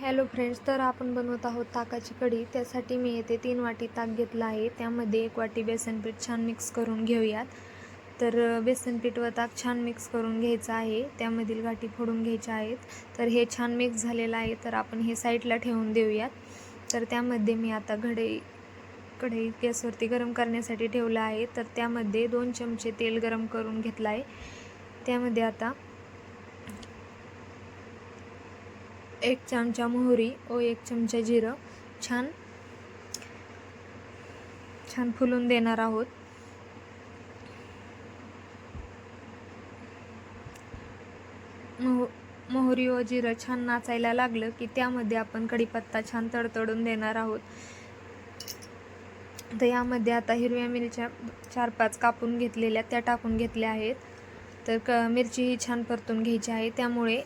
Hello friends, तर आपण बनवत आहोत ताकाची कढी। त्यासाठी मी येथे 3 वाटी ताक घेतला आहे। त्यामध्ये 1 वाटी बेसन पीठ छान मिक्स करून घेऊयात। तर बेसन पीठ व ताक छान मिक्स करून घ्यायचं आहे। त्यामधील गाठी फोडून घ्यायच्या आहेत। तर हे छान मिक्स झालेलं आहे, तर आपण हे साईडला ठेवून देऊयात। तर त्यामध्ये मी आता कढई गॅसवरती गरम करण्यासाठी ठेवलं आहे। तर त्यामध्ये 2 चमचे तेल गरम करून घेतलं आहे। त्यामध्ये आता 1 चमचा मोहरी व 1 चमचा जिरं छान फुलून देणार आहोत। मोहरी व जिरं छान नाचायला लागलं की त्यामध्ये आपण कढीपत्ता छान तडतडून देणार आहोत। तर यामध्ये आता हिरव्या मिरच्या 4-5 कापून घेतलेल्या त्या टाकून घेतल्या आहेत। तर मिरची ही छान परतून घ्यायची आहे। त्यामुळे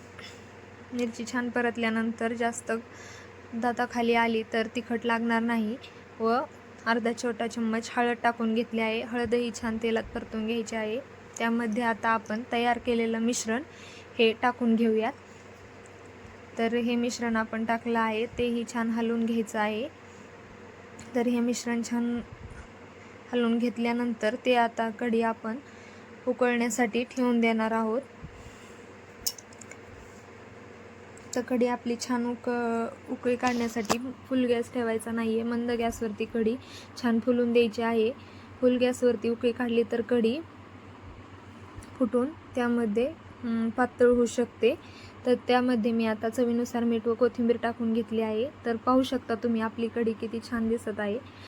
मिरची छान परतल्यानंतर जास्त दाताखाली आली तर तिखट लागणार नाही। व अर्धा छोटा चम्मच हळद टाकून घेतली आहे। हळदही छान तेलात परतून घ्यायची आहे। त्यामध्ये आता आपण तयार केलेलं मिश्रण हे टाकून घेऊयात। तर हे मिश्रण आपण टाकलं आहे, तेही छान हलवून घ्यायचं आहे। तर हे मिश्रण छान हलवून घेतल्यानंतर ते आता कढी आपण उकळण्यासाठी ठेवून देणार आहोत। तर कढी आपली छान उकळी काढण्यासाठी फुल गॅस ठेवायचा नाही आहे, मंद गॅसवरती कढी छान फुलून द्यायची आहे। फुल गॅसवरती उकळी काढली तर कढी फुटून त्यामध्ये पातळ होऊ शकते। तर त्यामध्ये मी आता चवीनुसार मीठ व कोथिंबीर टाकून घेतली आहे। तर पाहू शकता तुम्ही आपली कढी किती छान दिसत आहे।